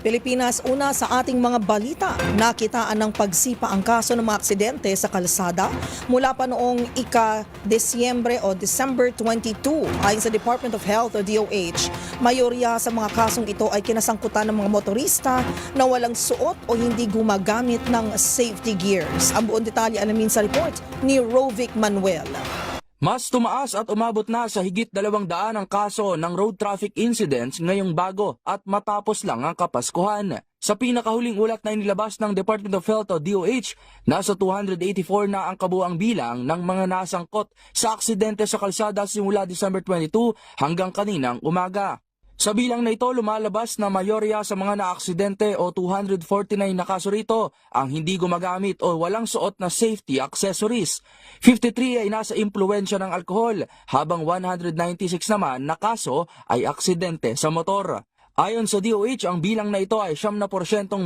Pilipinas, una sa ating mga balita, nakitaan ng pagsipa ang kaso ng mga aksidente sa kalsada mula pa noong December 22. Ayon sa Department of Health o DOH, mayorya sa mga kasong ito ay kinasangkutan ng mga motorista na walang suot o hindi gumagamit ng safety gears. Ang buong detalye alamin sa report ni Rovic Manuel. Mas tumaas at umabot na sa higit 200 ang kaso ng road traffic incidents ngayong bago at matapos lang ang Kapaskuhan. Sa pinakahuling ulat na inilabas ng Department of Health o DOH, nasa 284 na ang kabuang bilang ng mga nasangkot sa aksidente sa kalsada simula December 22 hanggang kaninang umaga. Sa bilang na ito, lumalabas na mayorya sa mga naaksidente o 249 na kaso rito ang hindi gumagamit o walang suot na safety accessories. 53 ay nasa impluwensya ng alkohol, habang 196 naman na kaso ay aksidente sa motor. Ayon sa DOH, ang bilang na ito ay 7%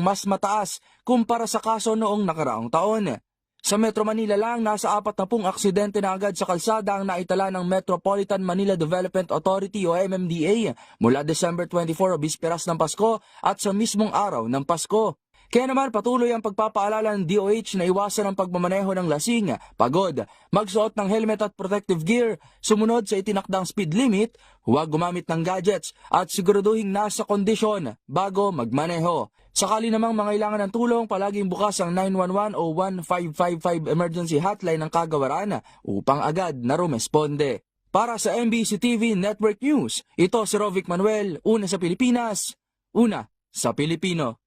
mas mataas kumpara sa kaso noong nakaraang taon. Sa Metro Manila lang, nasa 40 aksidente na agad sa kalsada ang naitala ng Metropolitan Manila Development Authority o MMDA mula December 24 o bisperas ng Pasko at sa mismong araw ng Pasko. Kaya naman patuloy ang pagpapaalala ng DOH na iwasan ang pagmamaneho ng lasing, pagod, magsuot ng helmet at protective gear, sumunod sa itinakdang speed limit, huwag gumamit ng gadgets at siguraduhing nasa kondisyon bago magmaneho. Sakali namang mangailangan ng tulong, palaging bukas ang 911 o 1555 emergency hotline ng kagawaran upang agad na rumesponde. Para sa MBC TV Network News, ito si Rovic Manuel, una sa Pilipinas, una sa Pilipino.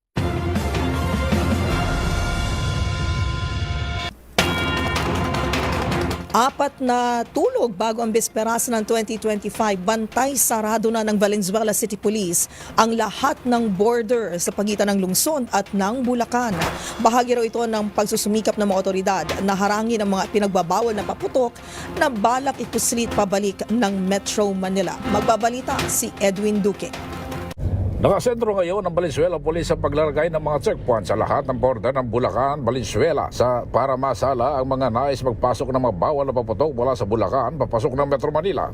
Apat na tulog bago ang bisperas ng 2025, bantay sarado na ng Valenzuela City Police ang lahat ng border sa pagitan ng lungsod at ng Bulacan. Bahagi raw ito ng pagsusumikap ng mga otoridad na harangin ang mga pinagbabawal na paputok na balak ikuslit pabalik ng Metro Manila. Magbabalita si Edwin Duque. Nakasentro ngayon ng Valenzuela Police sa paglalagay ng mga checkpoint sa lahat ng border ng Bulacan, Valenzuela para masala ang mga nais magpasok ng mga bawal na paputok mula sa Bulacan papasok ng Metro Manila.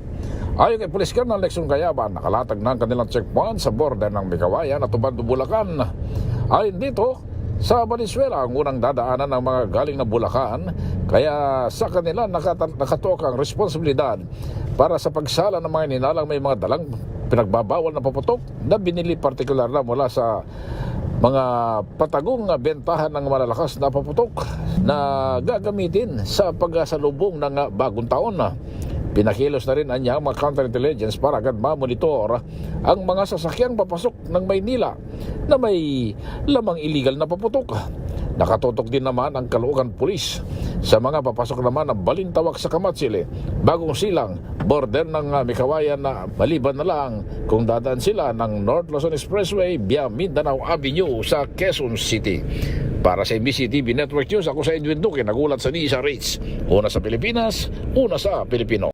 Ayon kay Police Colonel Lexon Gayaban, nakalatag na ang kanilang checkpoint sa border ng Micawayan at Tubando, Bulacan. Ayon dito, sa Valenzuela ang unang dadaanan ng mga galing na Bulacan, kaya sa kanila nakatoka ang responsibilidad para sa pagsala ng mga ninalang may mga dalang pinagbabawal na paputok na binili partikular na mula sa mga patagong bentahan ng malalakas na paputok na gagamitin sa pagsasalubong ng bagong taon. Pinakilos na rin ang mga counterintelligence para agad mamonitor ang mga sasakyang papasok ng Maynila na may lamang illegal na paputok. Nakatutok din naman ang Caloocan Police sa mga papasok naman ng Balintawak sa Kamatsili, Bagong Silang, border ng Micawayan na maliban na lang kung dadaan sila ng North Luzon Expressway via Mindanao Avenue sa Quezon City. Para sa MBC TV Network News, ako sa Edwin Duque, nagulat sa Nisa Reach. Una sa Pilipinas, una sa Pilipino.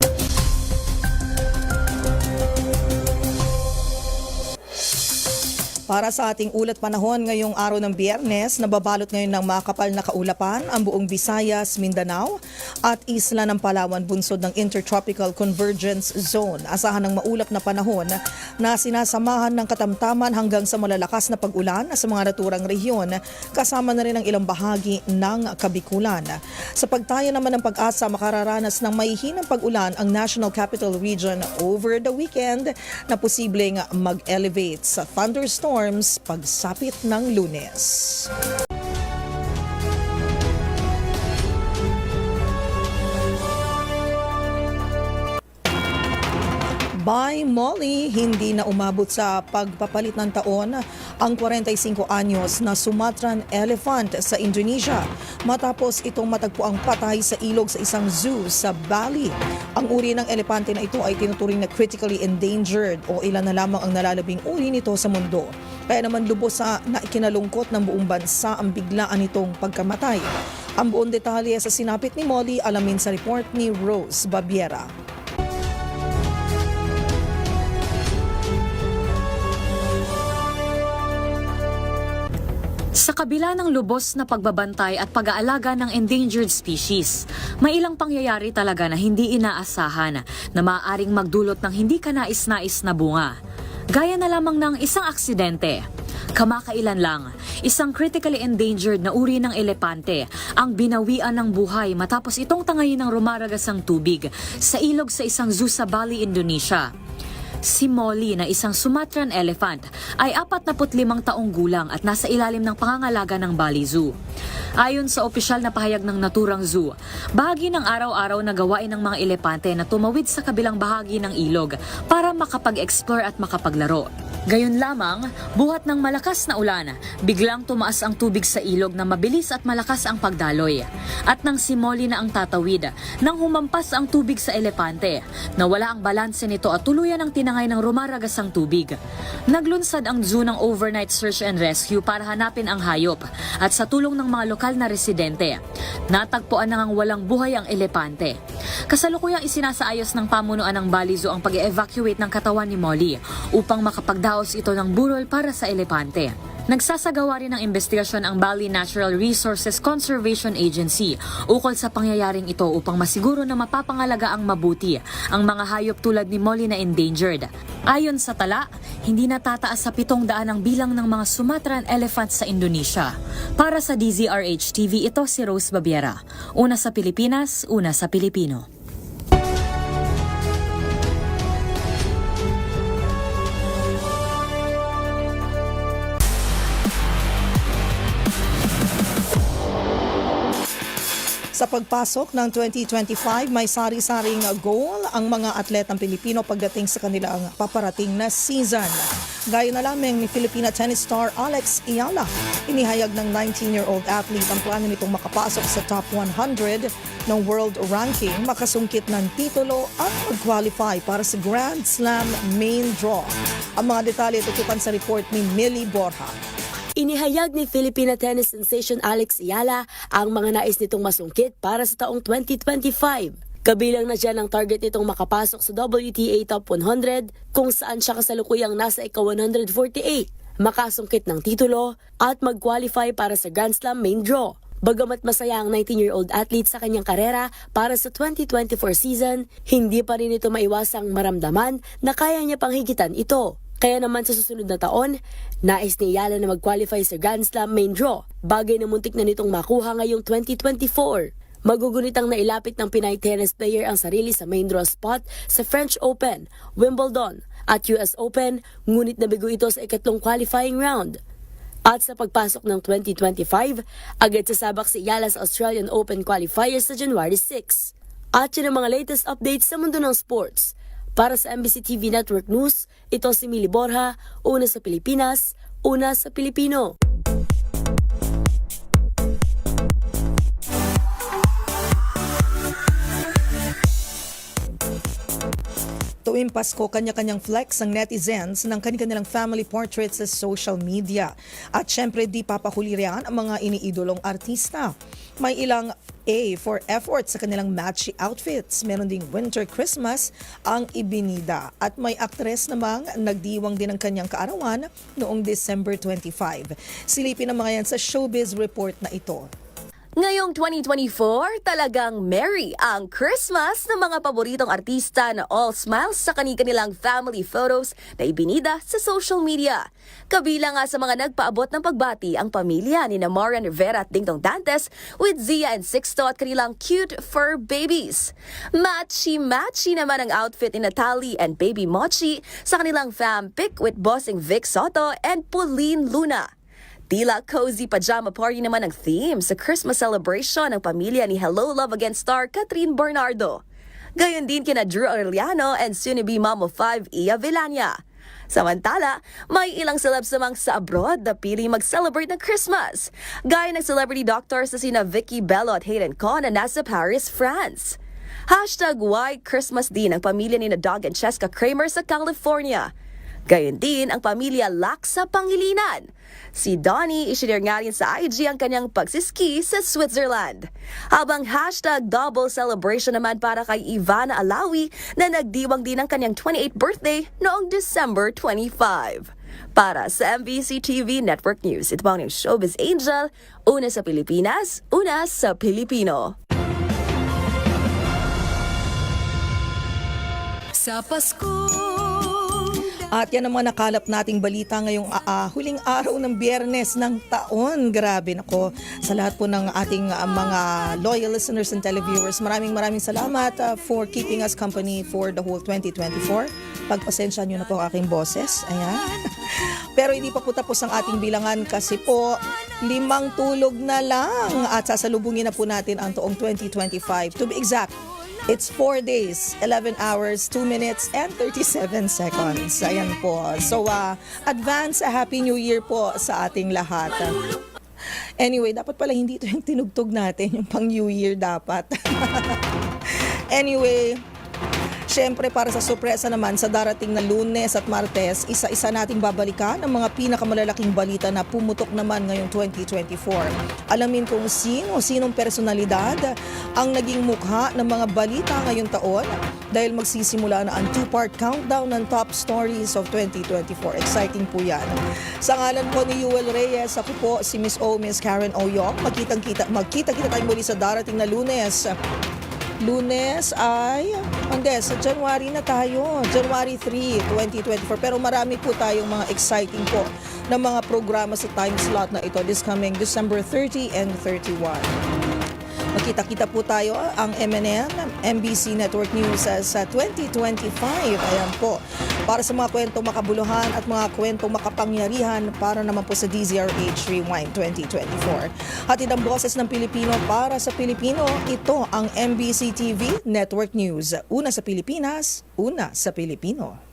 Para sa ating ulat panahon ngayong araw ng Biyernes, nababalot ngayon ng makapal na kaulapan ang buong Visayas, Mindanao at isla ng Palawan bunsod ng Intertropical Convergence Zone. Asahan ng maulap na panahon na sinasamahan ng katamtaman hanggang sa malalakas na pag-ulan sa mga naturang rehiyon, kasama na rin ang ilang bahagi ng Kabikulan. Sa pagtaya naman ng Pag-asa, makararanas ng mahihinang pag-ulan ang National Capital Region over the weekend na posibleng mag-elevate sa thunderstorms pagsapit ng Lunes. By Molly, hindi na umabot sa pagpapalit ng taon ang 45 anyos na Sumatran elephant sa Indonesia matapos itong matagpuang patay sa ilog sa isang zoo sa Bali. Ang uri ng elepante na ito ay tinuturing na critically endangered o ilan na lamang ang nalalabing uri nito sa mundo. Kaya naman lubos na ikinalungkot ng buong bansa ang biglaan nitong pagkamatay. Ang buong detalye sa sinapit ni Molly, alamin sa report ni Rose Babiera. Sa kabila ng lubos na pagbabantay at pag-aalaga ng endangered species, may ilang pangyayari talaga na hindi inaasahan na maaaring magdulot ng hindi kanais-nais na bunga. Gaya na lamang ng isang aksidente. Kamakailan lang, isang critically endangered na uri ng elepante ang binawian ng buhay matapos itong tangayin ng rumaragasang tubig sa ilog sa isang zoo sa Bali, Indonesia. Si Molly na isang Sumatran elephant ay 45 taong gulang at nasa ilalim ng pangangalaga ng Bali Zoo. Ayon sa opisyal na pahayag ng naturang zoo, bahagi ng araw-araw na gawain ng mga elepante na tumawid sa kabilang bahagi ng ilog para makapag-explore at makapaglaro. Gayon lamang, buhat ng malakas na ulan, biglang tumaas ang tubig sa ilog na mabilis at malakas ang pagdaloy. At nang si Molly na ang tatawid, nang humampas ang tubig sa elepante, nawala ang balanse nito at tuluyan ang tinangay ng rumaragasang tubig. Naglunsad ang zoo ng overnight search and rescue para hanapin ang hayop at sa tulong ng mga lokal na residente, natagpuan na ngang walang buhay ang elepante. Kasalukuyang isinasaayos ng pamunuan ng Bali Zoo ang pag-evacuate ng katawan ni Molly upang makapagdaos ito ng burol para sa elepante. Nagsasagawa rin ng investigasyon ang Bali Natural Resources Conservation Agency ukol sa pangyayaring ito upang masiguro na mapapangalaga ang mabuti ang mga hayop tulad ni Molly na endangered. Ayon sa tala, hindi natataas sa 700 ang bilang ng mga Sumatran elephants sa Indonesia. Para sa DZRH TV, ito si Rose Babiera. Una sa Pilipinas, una sa Pilipino. Sa pagpasok ng 2025, may sari-saring goal ang mga atletang Pilipino pagdating sa kanilang paparating na season. Gaya na lamang ni Filipina tennis star Alex Ayala. Inihayag ng 19-year-old athlete ang plano nitong makapasok sa top 100 ng world ranking, makasungkit ng titulo at mag-qualify para sa Grand Slam main draw. Ang mga detalye tutukan sa report ni Millie Borja. Inihayag ni Filipina tennis sensation Alex Ayala ang mga nais nitong masungkit para sa taong 2025. Kabilang na dyan ang target nitong makapasok sa WTA Top 100 kung saan siya kasalukuyang nasa ika-148, makasungkit ng titulo at mag-qualify para sa Grand Slam main draw. Bagamat masaya ang 19-year-old athlete sa kanyang karera para sa 2024 season, hindi pa rin ito maiwasang maramdaman na kaya niya pang higitan ito. Kaya naman sa susunod na taon, nais ni Ayala na mag-qualify sa Grand Slam main draw, bagay na muntik na nitong makuha ngayong 2024. Magugunitang nailapit ng Pinay tennis player ang sarili sa main draw spot sa French Open, Wimbledon at US Open, ngunit nabigo ito sa ikatlong qualifying round. At sa pagpasok ng 2025, agad sasabak si Ayala sa Australian Open qualifiers sa January 6. At yun ang mga latest updates sa mundo ng sports. Para sa MBC TV Network News, ito si Millie Borja, una sa Pilipinas, una sa Pilipino. Tuwing Pasko, kanya-kanyang flex ang netizens ng kanilang family portraits sa social media. At syempre, di papahuli riyan ang mga iniidolong artista. May ilang A for effort sa kanilang matchy outfits. Meron ding Winter Christmas ang ibinida. At may aktres namang nagdiwang din ang kanyang kaarawan noong December 25. Silipin ang mga yan sa showbiz report na ito. Ngayong 2024, talagang merry ang Christmas ng mga paboritong artista na all smiles sa kanilang family photos na ibinida sa social media. Kabilang nga sa mga nagpaabot ng pagbati ang pamilya ni Marian Rivera at Dingdong Dantes with Zia and Sixto at kanilang cute fur babies. Matchy-matchy naman ang outfit ni Natalie and Baby Mochi sa kanilang fam pic with bossing Vic Soto and Pauline Luna. Tila cozy pajama party naman ang theme sa Christmas celebration ng pamilya ni Hello Love Again star Catherine Bernardo. Gayon din kina Drew Aureliano and soon-to-be mom of 5 Iya Villania. Samantala, may ilang celebs namang sa abroad na pili mag-celebrate ng Christmas. Gaya ng celebrity doctors na sina Vicky Bello at Hayden Con na nasa Paris, France. #Why Christmas din ang pamilya ni Doug and Cheska Kramer sa California. Gayon din ang pamilya Lac sa Pangilinan. Si Donnie isinare nga rin sa IG ang kanyang pagsiski sa Switzerland. Habang #double celebration naman para kay Ivana Alawi na nagdiwang din ang kanyang 28th birthday noong December 25. Para sa MBC TV Network News, ito ang Showbiz Angel, una sa Pilipinas, una sa Pilipino. Sa Pasko At yan ang mga nakalap nating balita ngayong huling araw ng Biyernes ng taon. Grabe nako. Sa lahat po ng ating mga loyal listeners and televiewers, maraming salamat for keeping us company for the whole 2024. Pagpasensya nyo na po ang aking boses. Ayan. Pero hindi pa po tapos ang ating bilangan kasi po 5 tulog na lang at sasalubungin na po natin ang taong 2025. To be exact, it's 4 days, 11 hours, 2 minutes, and 37 seconds. Ayan po. So, advance a Happy New Year po sa ating lahat. Anyway, dapat pala hindi ito yung tinugtog natin, yung pang New Year dapat. Anyway, syempre para sa sorpresa naman sa darating na Lunes at Martes, isa-isa nating babalikan ang mga pinakamalalaking balita na pumutok naman ngayong 2024. Alamin kung sinong personalidad ang naging mukha ng mga balita ngayong taon dahil magsisimula na ang 2-part countdown ng top stories of 2024. Exciting po yan. Sa ngalan po ni Yuel Reyes, ako po si Miss Miss Karen Oyong. Magkita-kita tayo muli sa darating na Lunes. Lunes ay, sa January na tayo, January 3, 2024. Pero marami po tayong mga exciting po na mga programa sa time slot na ito this coming December 30 and 31. Magkita-kita po tayo ang MNN, MBC Network News sa 2025. Ayan po. Para sa mga kwentong makabuluhan at mga kwentong makapangyarihan para naman po sa DZRH Rewind 2024. Hatid ang boses ng Pilipino para sa Pilipino. Ito ang MBC TV Network News. Una sa Pilipinas, una sa Pilipino.